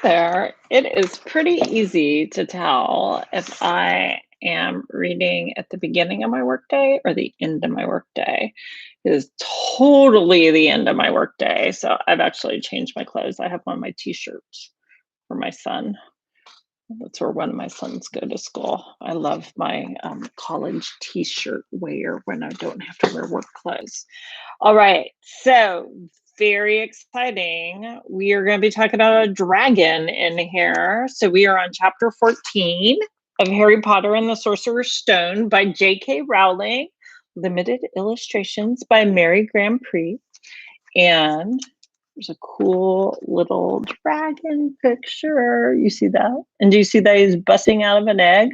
There. It is pretty easy to tell if I am reading at the beginning of my workday or the end of my workday. It is totally the end of my workday. So I've actually changed my clothes. I have on my t-shirts for my son. That's where one of my sons go to school. I love my college t-shirt wear when I don't have to wear work clothes. All right. So, very exciting. We are going to be talking about a dragon in here. So, we are on chapter 14 of Harry Potter and the Sorcerer's Stone by J.K. Rowling, limited illustrations by Mary Grand Prix. And there's a cool little dragon picture. You see that? And do you see that he's busting out of an egg?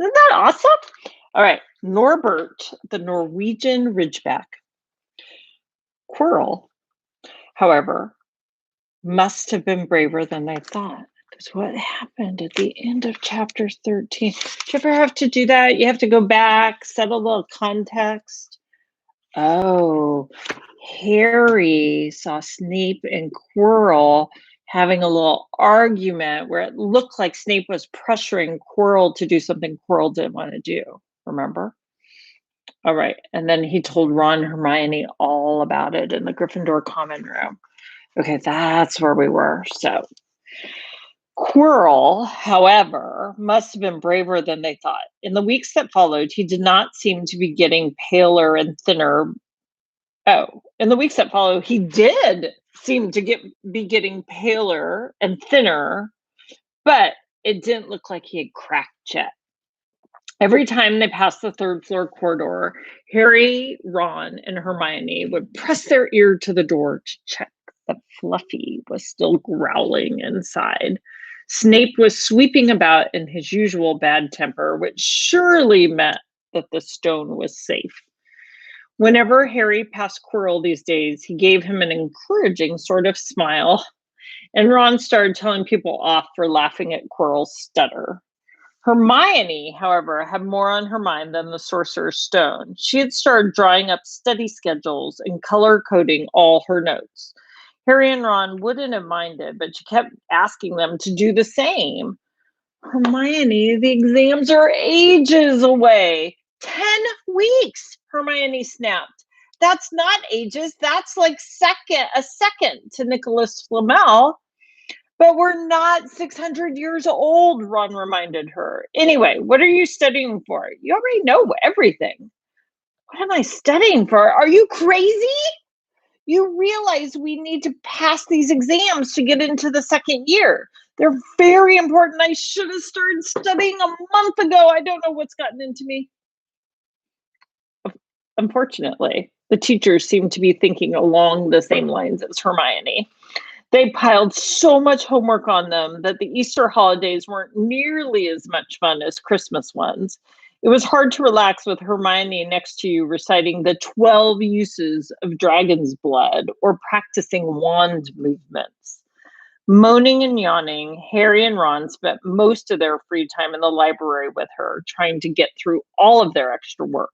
Isn't that awesome? All right. Norbert, the Norwegian Ridgeback. Quirrell, however, must have been braver than they thought. Because what happened at the end of chapter 13? Do you ever have to do that? You have to go back, set a little context. Oh, Harry saw Snape and Quirrell having a little argument where it looked like Snape was pressuring Quirrell to do something Quirrell didn't want to do. Remember? All right. And then he told Ron and Hermione all about it in the Gryffindor common room. Okay, that's where we were. So Quirrell, however, must have been braver than they thought. In the weeks that followed, he did not seem to be getting paler and thinner. Oh, in the weeks that followed, he did seem to be getting paler and thinner, but it didn't look like he had cracked yet. Every time they passed the third floor corridor, Harry, Ron, and Hermione would press their ear to the door to check that Fluffy was still growling inside. Snape was sweeping about in his usual bad temper, which surely meant that the stone was safe. Whenever Harry passed Quirrell these days, he gave him an encouraging sort of smile, and Ron started telling people off for laughing at Quirrell's stutter. Hermione, however, had more on her mind than the Sorcerer's Stone. She had started drawing up study schedules and color coding all her notes. Harry and Ron wouldn't have minded, but she kept asking them to do the same. Hermione, the exams are ages away. 10 weeks, Hermione snapped. That's not ages. That's like a second to Nicholas Flamel. But we're not 600 years old, Ron reminded her. Anyway, what are you studying for? You already know everything. What am I studying for? Are you crazy? You realize we need to pass these exams to get into the second year. They're very important. I should have started studying a month ago. I don't know what's gotten into me. Unfortunately, the teachers seem to be thinking along the same lines as Hermione. They piled so much homework on them that the Easter holidays weren't nearly as much fun as Christmas ones. It was hard to relax with Hermione next to you reciting the 12 uses of dragon's blood or practicing wand movements. Moaning and yawning, Harry and Ron spent most of their free time in the library with her, trying to get through all of their extra work.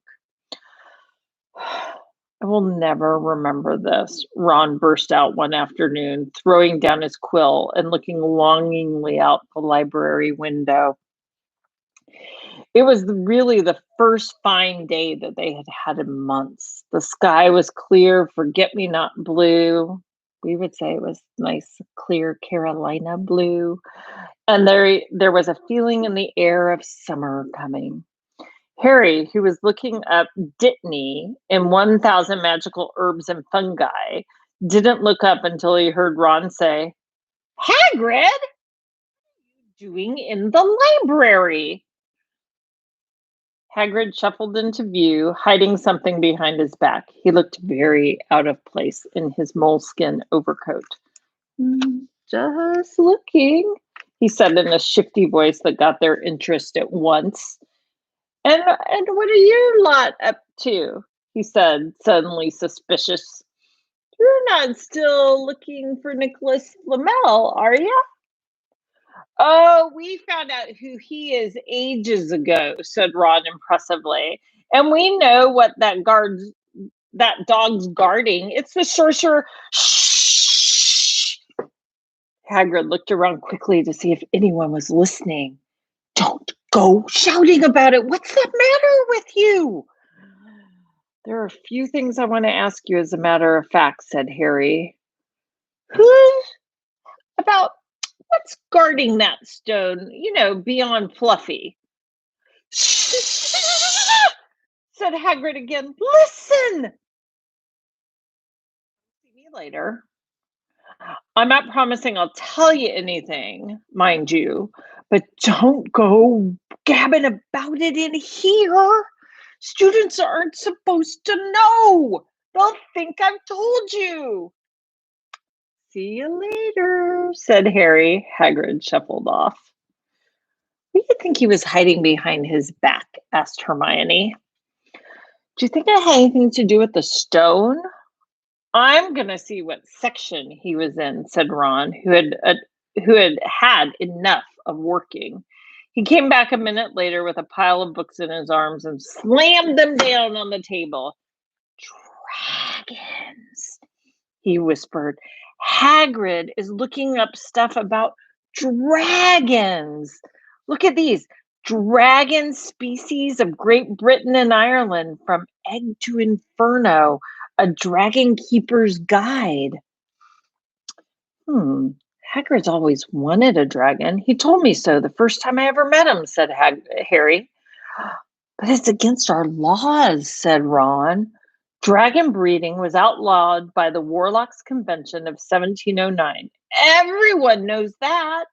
I will never remember this, Ron burst out one afternoon, throwing down his quill and looking longingly out the library window. It was really the first fine day that they had had in months. The sky was clear, forget-me-not blue. We would say it was nice, clear Carolina blue. And there was a feeling in the air of summer coming. Harry, who was looking up Dittany in 1,000 Magical Herbs and Fungi, didn't look up until he heard Ron say, Hagrid, what are you doing in the library? Hagrid shuffled into view, hiding something behind his back. He looked very out of place in his moleskin overcoat. Just looking, he said in a shifty voice that got their interest at once. And what are you lot up to? He said, suddenly suspicious. You're not still looking for Nicholas Flamel, are you? Oh, we found out who he is ages ago, said Ron impressively. And we know what that dog's guarding. It's the sorcerer. Shh! Hagrid looked around quickly to see if anyone was listening. Don't go shouting about it. What's the matter with you? There are a few things I want to ask you as a matter of fact, said Harry. Who's about what's guarding that stone, beyond Fluffy? Shh, said Hagrid again. Listen! See me later. I'm not promising I'll tell you anything, mind you, but don't go gabbing about it in here. Students aren't supposed to know. They'll think I've told you. See you later, said Harry. Hagrid shuffled off. What do you think he was hiding behind his back? Asked Hermione. Do you think it had anything to do with the stone? I'm gonna see what section he was in, said Ron, who had enough of working. He came back a minute later with a pile of books in his arms and slammed them down on the table. Dragons, he whispered. Hagrid is looking up stuff about dragons. Look at these. Dragon species of Great Britain and Ireland from egg to inferno. A dragon keeper's guide. Hagrid's always wanted a dragon. He told me so the first time I ever met him, said Harry. But it's against our laws, said Ron. Dragon breeding was outlawed by the Warlocks Convention of 1709. Everyone knows that.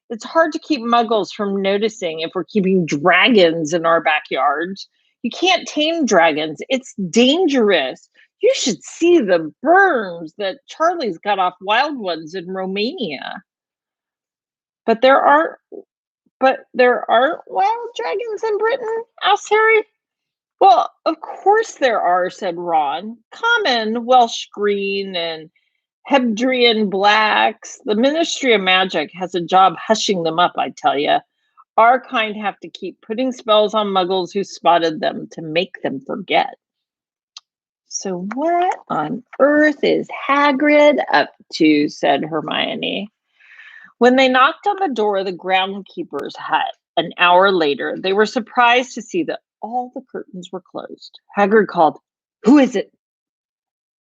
It's hard to keep muggles from noticing if we're keeping dragons in our backyards. You can't tame dragons. It's dangerous. You should see the burns that Charlie's got off wild ones in Romania. But there aren't wild dragons in Britain? Asked Harry. Well, of course there are, said Ron. Common Welsh green and Hebdrian blacks. The Ministry of Magic has a job hushing them up, I tell you. Our kind have to keep putting spells on muggles who spotted them to make them forget. So what on earth is Hagrid up to, said Hermione. When they knocked on the door of the groundskeeper's hut an hour later, they were surprised to see that all the curtains were closed. Hagrid called, "Who is it?"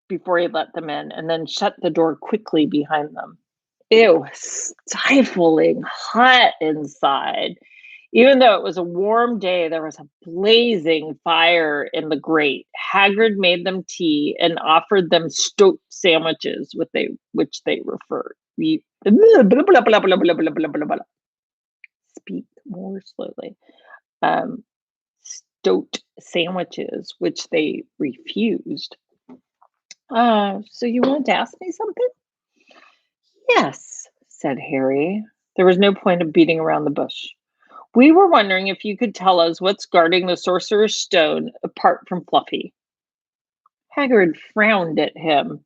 before he let them in, and then shut the door quickly behind them. It was stifling hot inside. Even though it was a warm day, there was a blazing fire in the grate. Hagrid made them tea and offered them stoat sandwiches, which they referred. Speak more slowly. Stoat sandwiches, which they refused. So you wanted to ask me something? Yes, said Harry. There was no point of beating around the bush. We were wondering if you could tell us what's guarding the Sorcerer's Stone apart from Fluffy. Hagrid frowned at him.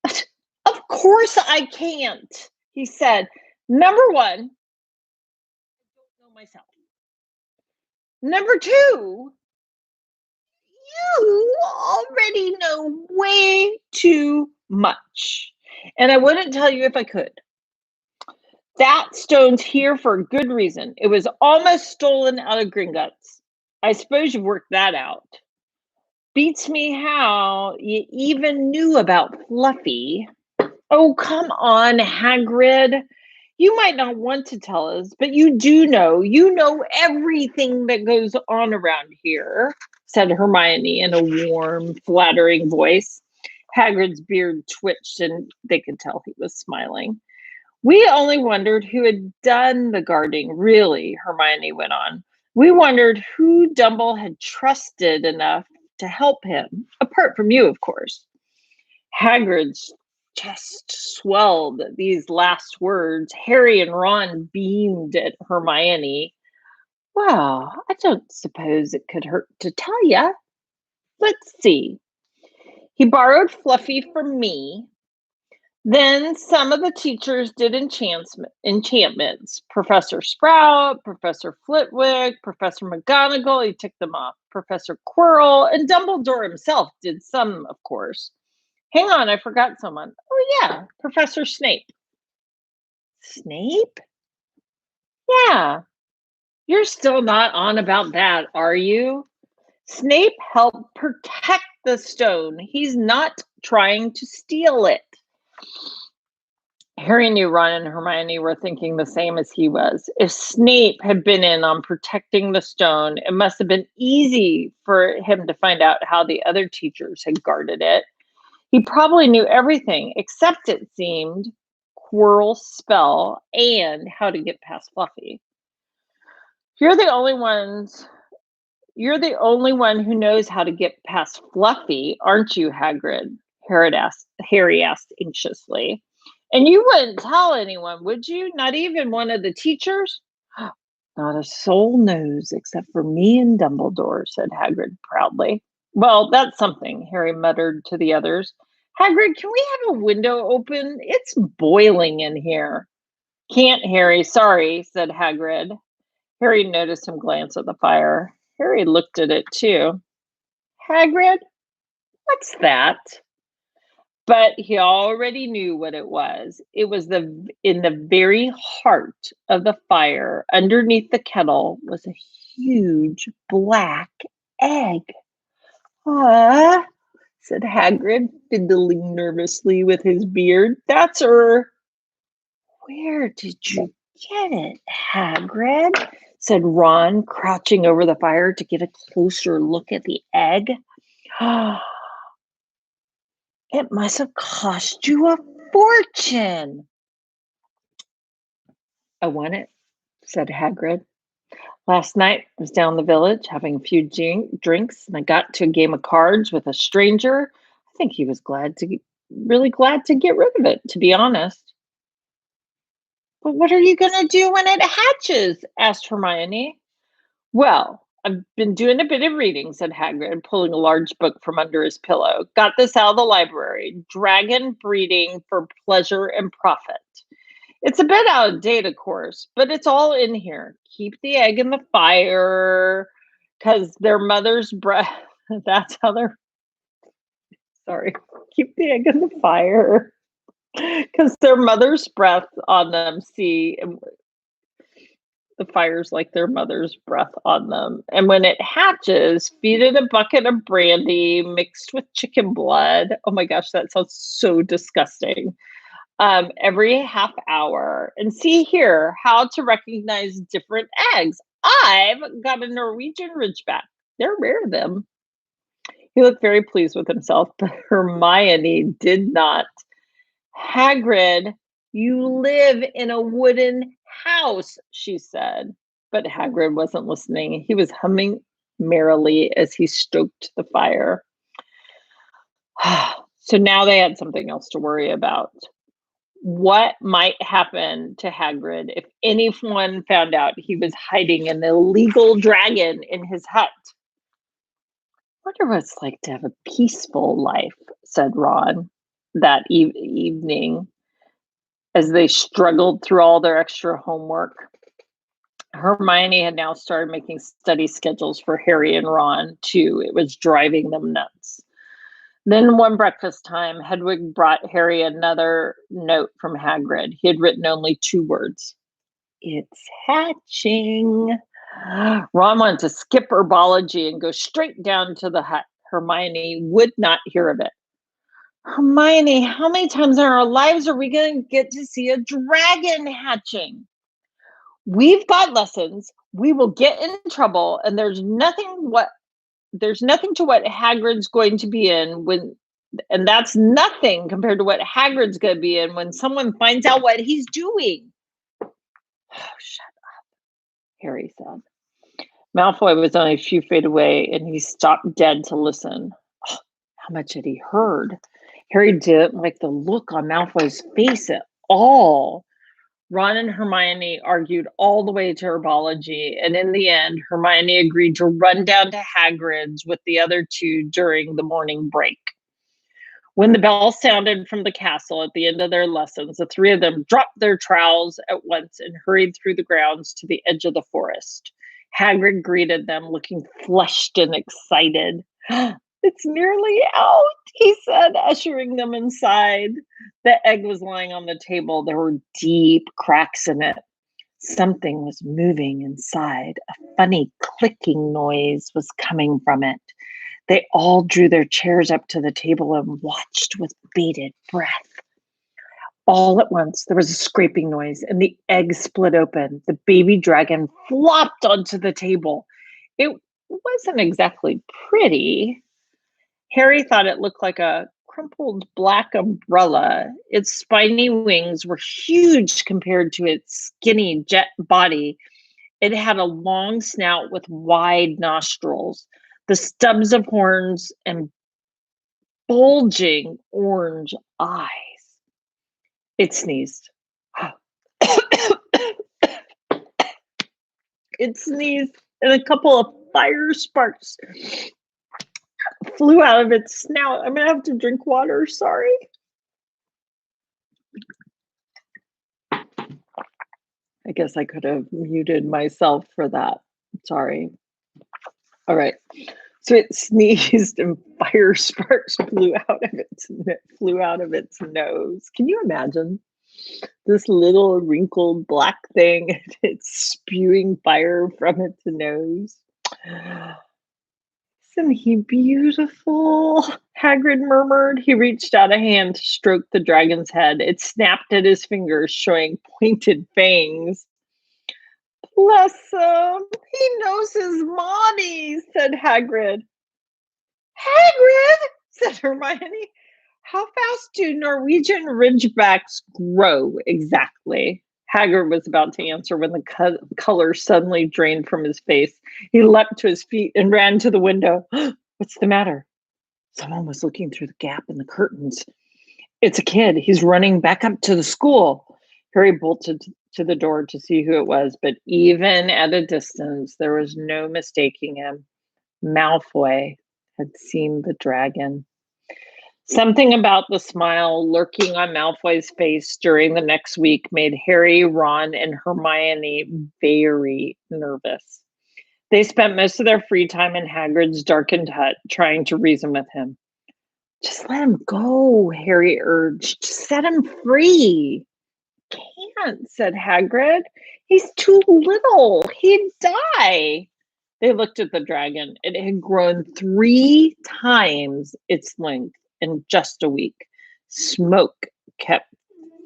Of course I can't, he said. Number one, I don't know myself. Number two, you already know way too much. And I wouldn't tell you if I could. That stone's here for a good reason. It was almost stolen out of Gringotts. I suppose you've worked that out. Beats me how you even knew about Fluffy. Oh, come on, Hagrid. You might not want to tell us, but you do know. You know everything that goes on around here, said Hermione in a warm, flattering voice. Hagrid's beard twitched, and they could tell he was smiling. We only wondered who had done the guarding, really, Hermione went on. We wondered who Dumble had trusted enough to help him, apart from you, of course. Hagrid's chest swelled at these last words. Harry and Ron beamed at Hermione. Well, I don't suppose it could hurt to tell you. Let's see. He borrowed Fluffy from me. Then some of the teachers did enchantments. Professor Sprout, Professor Flitwick, Professor McGonagall, he took them off. Professor Quirrell, and Dumbledore himself did some, of course. Hang on, I forgot someone. Oh yeah, Professor Snape. Snape? Yeah, you're still not on about that, are you? Snape helped protect the stone. He's not trying to steal it. Harry knew Ron and Hermione were thinking the same as he was. If Snape had been in on protecting the stone, it must have been easy for him to find out how the other teachers had guarded it. He probably knew everything, except it seemed, Quirrell's spell and how to get past Fluffy. You're the only ones You're the only one who knows how to get past Fluffy, aren't you, Hagrid? Harry asked anxiously. And you wouldn't tell anyone, would you? Not even one of the teachers? Not a soul knows except for me and Dumbledore, said Hagrid proudly. Well, that's something, Harry muttered to the others. Hagrid, can we have a window open? It's boiling in here. Can't, Harry. Sorry, said Hagrid. Harry noticed him glance at the fire. Harry looked at it too. Hagrid, what's that? But he already knew what it was. It was in the very heart of the fire, underneath the kettle, was a huge black egg. Ah, said Hagrid, fiddling nervously with his beard. That's her. Where did you get it, Hagrid? Said Ron, crouching over the fire to get a closer look at the egg. It must have cost you a fortune. I won it, said Hagrid. Last night I was down the village having a few drinks, and I got to a game of cards with a stranger. I think he was really glad to get rid of it, to be honest. But what are you going to do when it hatches? Asked Hermione. Well, I've been doing a bit of reading, said Hagrid, pulling a large book from under his pillow. Got this out of the library. Dragon breeding for pleasure and profit. It's a bit out of date, of course, but it's all in here. Keep the egg in the fire, because their mother's breath. That's how they're. Sorry. Keep the egg in the fire, because their mother's breath on them. See, the fire's like their mother's breath on them. And when it hatches, feed it a bucket of brandy mixed with chicken blood. Oh my gosh, that sounds so disgusting. Every half hour. And see here how to recognize different eggs. I've got a Norwegian Ridgeback. They're rare, them. He looked very pleased with himself, but Hermione did not. Hagrid, you live in a wooden house, she said. But Hagrid wasn't listening. He was humming merrily as he stoked the fire. So now they had something else to worry about. What might happen to Hagrid if anyone found out he was hiding an illegal dragon in his hut? Wonder what it's like to have a peaceful life, said Ron that evening as they struggled through all their extra homework. Hermione had now started making study schedules for Harry and Ron, too. It was driving them nuts. Then one breakfast time, Hedwig brought Harry another note from Hagrid. He had written only 2 words. It's hatching. Ron wanted to skip herbology and go straight down to the hut. Hermione would not hear of it. Hermione, how many times in our lives are we going to get to see a dragon hatching? We've got lessons. We will get in trouble, and there's nothing to what Hagrid's going to be in and that's nothing compared to what Hagrid's going to be in when someone finds out what he's doing. Oh, shut up, Harry said. Malfoy was only a few feet away, and he stopped dead to listen. Oh, how much had he heard? Harry didn't like the look on Malfoy's face at all. Ron and Hermione argued all the way to herbology, and in the end, Hermione agreed to run down to Hagrid's with the other 2 during the morning break. When the bell sounded from the castle at the end of their lessons, the 3 of them dropped their trowels at once and hurried through the grounds to the edge of the forest. Hagrid greeted them, looking flushed and excited. It's nearly out, he said, ushering them inside. The egg was lying on the table. There were deep cracks in it. Something was moving inside. A funny clicking noise was coming from it. They all drew their chairs up to the table and watched with bated breath. All at once, there was a scraping noise, and the egg split open. The baby dragon flopped onto the table. It wasn't exactly pretty. Harry thought it looked like a crumpled black umbrella. Its spiny wings were huge compared to its skinny jet body. It had a long snout with wide nostrils, the stubs of horns, and bulging orange eyes. It sneezed. It sneezed, and a couple of fire sparks flew out of its snout. I'm going to have to drink water. Sorry. I guess I could have muted myself for that. Sorry. All right. So it sneezed and fire sparks flew out of its nose. Can you imagine this little wrinkled black thing? It's spewing fire from its nose. Isn't he beautiful? Hagrid murmured. He reached out a hand to stroke the dragon's head. It snapped at his fingers, showing pointed fangs. Bless him. He knows his mommy, said Hagrid. Hagrid, said Hermione. How fast do Norwegian ridgebacks grow exactly? Hagrid was about to answer when the color suddenly drained from his face. He leapt to his feet and ran to the window. What's the matter? Someone was looking through the gap in the curtains. It's a kid. He's running back up to the school. Harry bolted to the door to see who it was, but even at a distance, there was no mistaking him. Malfoy had seen the dragon. Something about the smile lurking on Malfoy's face during the next week made Harry, Ron, and Hermione very nervous. They spent most of their free time in Hagrid's darkened hut, trying to reason with him. Just let him go, Harry urged. Set him free. Can't, said Hagrid. He's too little. He'd die. They looked at the dragon. It had grown 3 times its length in just a week. Smoke kept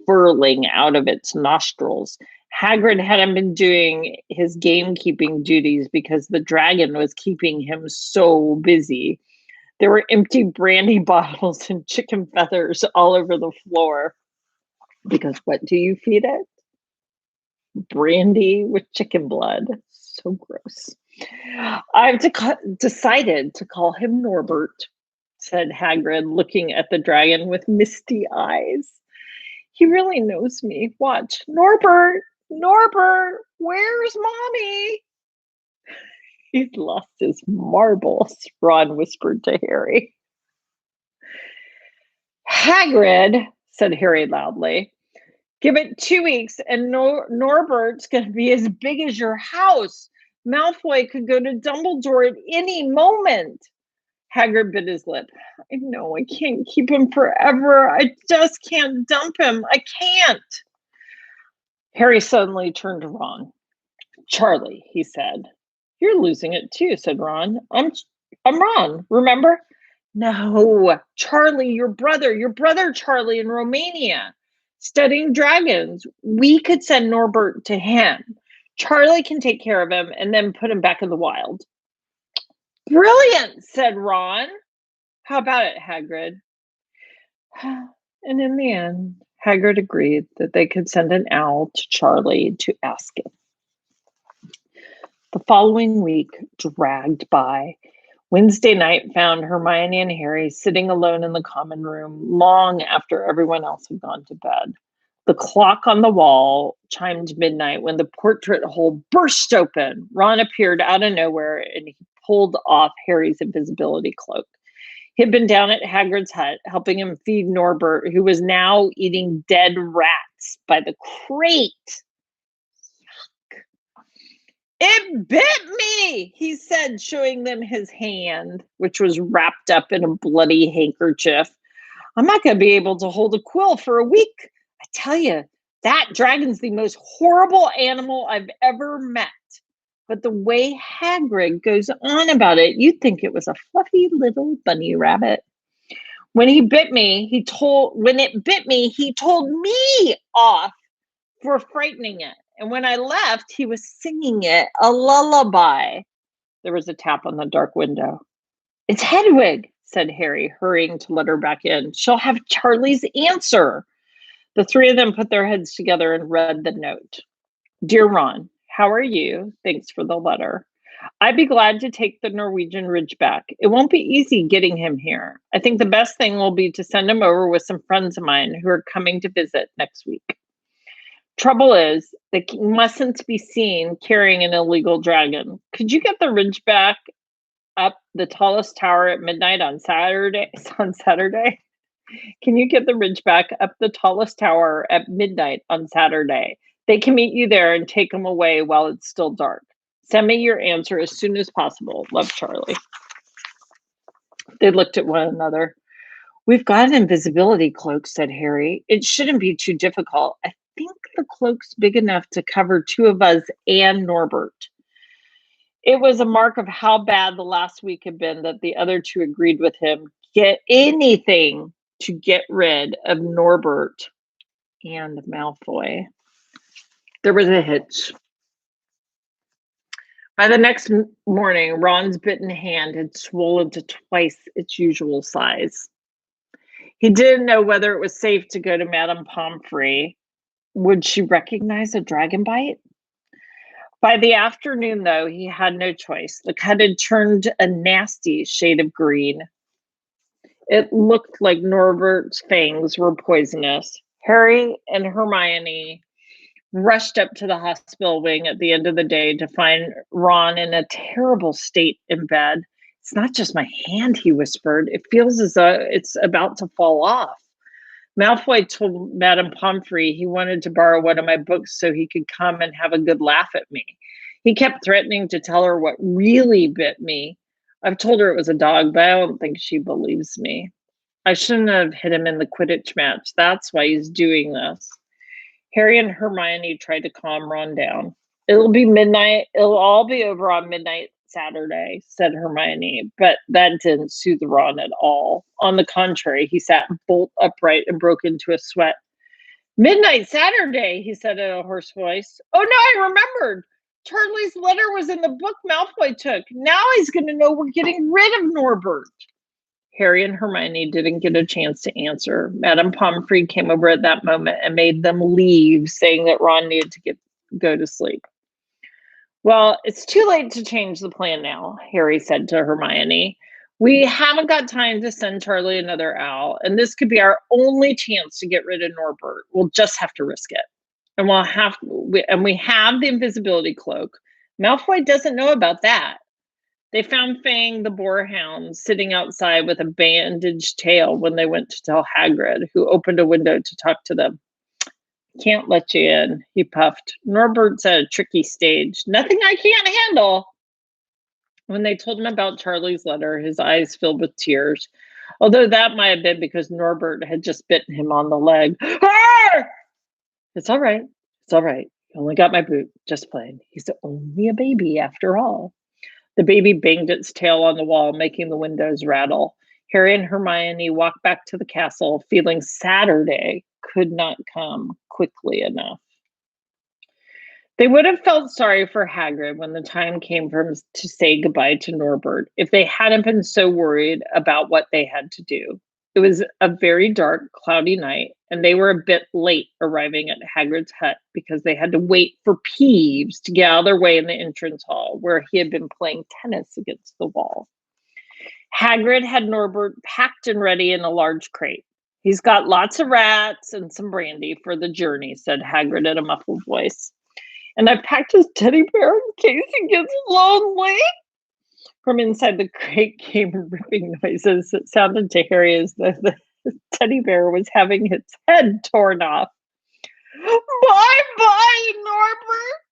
furling out of its nostrils. Hagrid hadn't been doing his gamekeeping duties because the dragon was keeping him so busy. There were empty brandy bottles and chicken feathers all over the floor. Because what do you feed it? Brandy with chicken blood. So gross. I've decided to call him Norbert, said Hagrid, looking at the dragon with misty eyes. He really knows me. Watch. Norbert! Norbert! Where's Mommy? He's lost his marbles, Ron whispered to Harry. Hagrid, said Harry loudly. Give it 2 weeks and Norbert's going to be as big as your house. Malfoy could go to Dumbledore at any moment. Hagrid bit his lip. I know, I can't keep him forever. I just can't dump him. I can't. Harry suddenly turned to Ron. Charlie, he said. You're losing it too, said Ron. I'm Ron, remember? No, Charlie, your brother Charlie in Romania, studying dragons. We could send Norbert to him. Charlie can take care of him and then put him back in the wild. Brilliant, said Ron. How about it, Hagrid? And in the end, Hagrid agreed that they could send an owl to Charlie to ask him. The following week dragged by. Wednesday night found Hermione and Harry sitting alone in the common room long after everyone else had gone to bed. The clock on the wall chimed midnight when the portrait hole burst open. Ron appeared out of nowhere and he pulled off Harry's invisibility cloak. He'd been down at Hagrid's hut, helping him feed Norbert, who was now eating dead rats by the crate. Yuck. "It bit me," he said, showing them his hand, which was wrapped up in a bloody handkerchief. "I'm not going to be able to hold a quill for a week. I tell you, that dragon's the most horrible animal I've ever met." But the way Hagrid goes on about it, you'd think it was a fluffy little bunny rabbit. When it bit me, he told me off for frightening it. And when I left, he was singing it a lullaby. There was a tap on the dark window. "It's Hedwig," said Harry, hurrying to let her back in. "She'll have Charlie's answer." The three of them put their heads together and read the note. "Dear Ron, how are you? Thanks for the letter. I'd be glad to take the Norwegian Ridgeback. It won't be easy getting him here. I think the best thing will be to send him over with some friends of mine who are coming to visit next week. Trouble is, they mustn't be seen carrying an illegal dragon. Could you get the Ridgeback up the tallest tower at midnight on Saturday? Can you get the Ridgeback up the tallest tower at midnight on Saturday? They can meet you there and take him away while it's still dark. Send me your answer as soon as possible. Love, Charlie." They looked at one another. "We've got an invisibility cloak," said Harry. "It shouldn't be too difficult. I think the cloak's big enough to cover two of us and Norbert." It was a mark of how bad the last week had been that the other two agreed with him. Get anything to get rid of Norbert and Malfoy. There was a hitch. By the next morning, Ron's bitten hand had swollen to twice its usual size. He didn't know whether it was safe to go to Madame Pomfrey. Would she recognize a dragon bite? By the afternoon, though, he had no choice. The cut had turned a nasty shade of green. It looked like Norbert's fangs were poisonous. Harry and Hermione rushed up to the hospital wing at the end of the day to find Ron in a terrible state in bed. "It's not just my hand," he whispered. "It feels as though it's about to fall off." Malfoy told Madame Pomfrey he wanted to borrow one of my books so he could come and have a good laugh at me. He kept threatening to tell her what really bit me. I've told her it was a dog, but I don't think she believes me. I shouldn't have hit him in the Quidditch match. That's why he's doing this. Harry and Hermione tried to calm Ron down. "It'll be midnight. It'll all be over on midnight Saturday," said Hermione, but that didn't soothe Ron at all. On the contrary, he sat bolt upright and broke into a sweat. "Midnight Saturday," he said in a hoarse voice. "Oh no, I remembered. Charlie's letter was in the book Malfoy took. Now he's going to know we're getting rid of Norbert." Harry and Hermione didn't get a chance to answer. Madame Pomfrey came over at that moment and made them leave, saying that Ron needed to go to sleep. "Well, it's too late to change the plan now," Harry said to Hermione. "We haven't got time to send Charlie another owl, and this could be our only chance to get rid of Norbert. We'll just have to risk it. And we have the invisibility cloak. Malfoy doesn't know about that." They found Fang the boarhound sitting outside with a bandaged tail when they went to tell Hagrid, who opened a window to talk to them. "Can't let you in," he puffed. "Norbert's at a tricky stage. Nothing I can't handle." When they told him about Charlie's letter, his eyes filled with tears, although that might have been because Norbert had just bitten him on the leg. "Arr!" "It's all right. It's all right. You only got my boot. Just playing. He's only a baby after all." The baby banged its tail on the wall, making the windows rattle. Harry and Hermione walked back to the castle, feeling Saturday could not come quickly enough. They would have felt sorry for Hagrid when the time came for him to say goodbye to Norbert if they hadn't been so worried about what they had to do. It was a very dark, cloudy night, and they were a bit late arriving at Hagrid's hut because they had to wait for Peeves to get out of their way in the entrance hall, where he had been playing tennis against the wall. Hagrid had Norbert packed and ready in a large crate. "He's got lots of rats and some brandy for the journey," said Hagrid in a muffled voice. "And I've packed his teddy bear in case he gets lonely." From inside the crate came ripping noises that sounded to Harry as though the teddy bear was having its head torn off. "Bye-bye, Norbert!"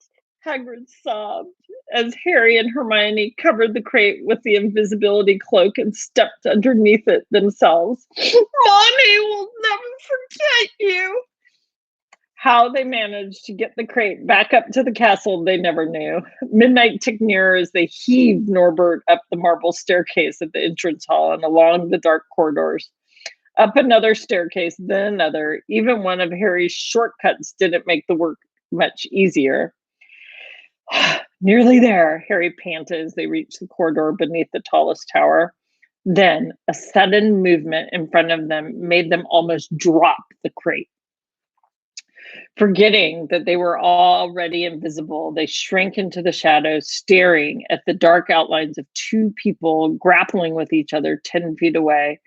Hagrid sobbed as Harry and Hermione covered the crate with the invisibility cloak and stepped underneath it themselves. Mommy will never forget you. How they managed to get the crate back up to the castle, they never knew. Midnight ticked nearer as they heaved Norbert up the marble staircase at the entrance hall and along the dark corridors. Up another staircase, then another. Even one of Harry's shortcuts didn't make the work much easier. Nearly there, Harry panted as they reached the corridor beneath the tallest tower. Then a sudden movement in front of them made them almost drop the crate. Forgetting that they were already invisible, they shrank into the shadows, staring at the dark outlines of two people grappling with each other 10 feet away.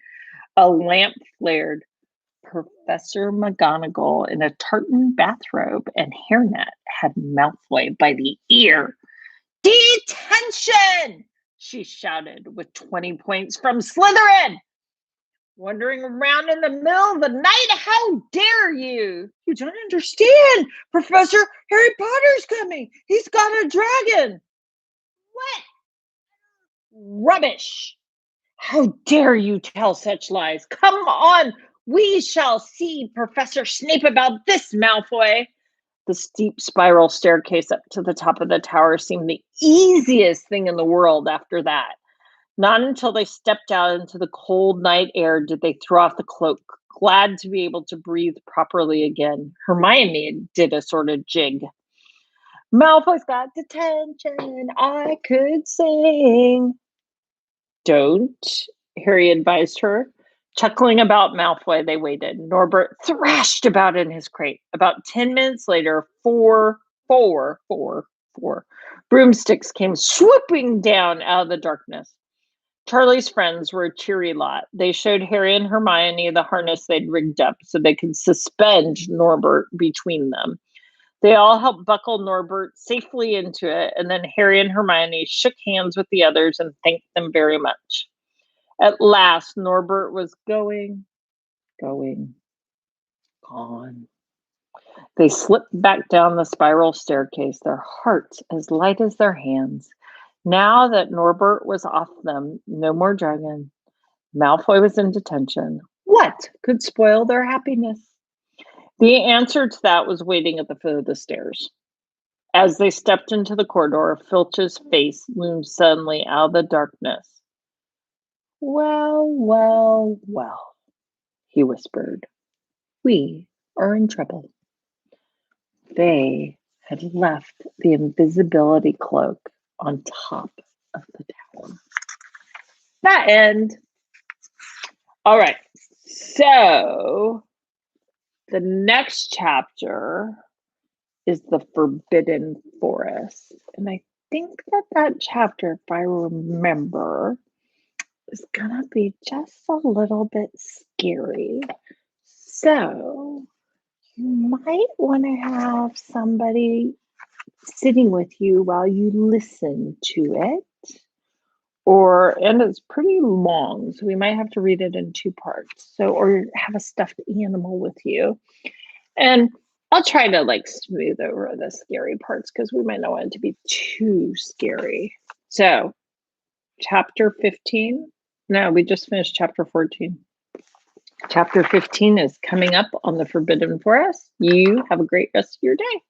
A lamp flared. Professor McGonagall, in a tartan bathrobe and hairnet, had Malfoy by the ear. Detention! She shouted with 20 points from Slytherin. Wandering around in the middle of the night, how dare you? You don't understand. Professor Harry Potter's coming. He's got a dragon. What? Rubbish. How dare you tell such lies? Come on. We shall see Professor Snape about this, Malfoy. The steep spiral staircase up to the top of the tower seemed the easiest thing in the world after that. Not until they stepped out into the cold night air did they throw off the cloak, glad to be able to breathe properly again. Hermione did a sort of jig. Malfoy's got detention. I could sing. Don't, Harry advised her. Chuckling about Malfoy, they waited. Norbert thrashed about in his crate. About 10 minutes later, four broomsticks came swooping down out of the darkness. Charlie's friends were a cheery lot. They showed Harry and Hermione the harness they'd rigged up so they could suspend Norbert between them. They all helped buckle Norbert safely into it, and then Harry and Hermione shook hands with the others and thanked them very much. At last, Norbert was gone. They slipped back down the spiral staircase, their hearts as light as their hands. Now that Norbert was off them, no more dragon. Malfoy was in detention. What could spoil their happiness? The answer to that was waiting at the foot of the stairs. As they stepped into the corridor, Filch's face loomed suddenly out of the darkness. Well, he whispered. We are in trouble. They had left the invisibility cloak on top of the tower. That end. All right. So the next chapter is the Forbidden Forest. And I think that chapter, if I remember, is going to be just a little bit scary. So you might want to have somebody sitting with you while you listen to it. And it's pretty long, so we might have to read it in 2 parts. Or have a stuffed animal with you. And I'll try to smooth over the scary parts because we might not want it to be too scary. So, chapter 15. No, we just finished chapter 14. Chapter 15 is coming up on the Forbidden Forest. You have a great rest of your day.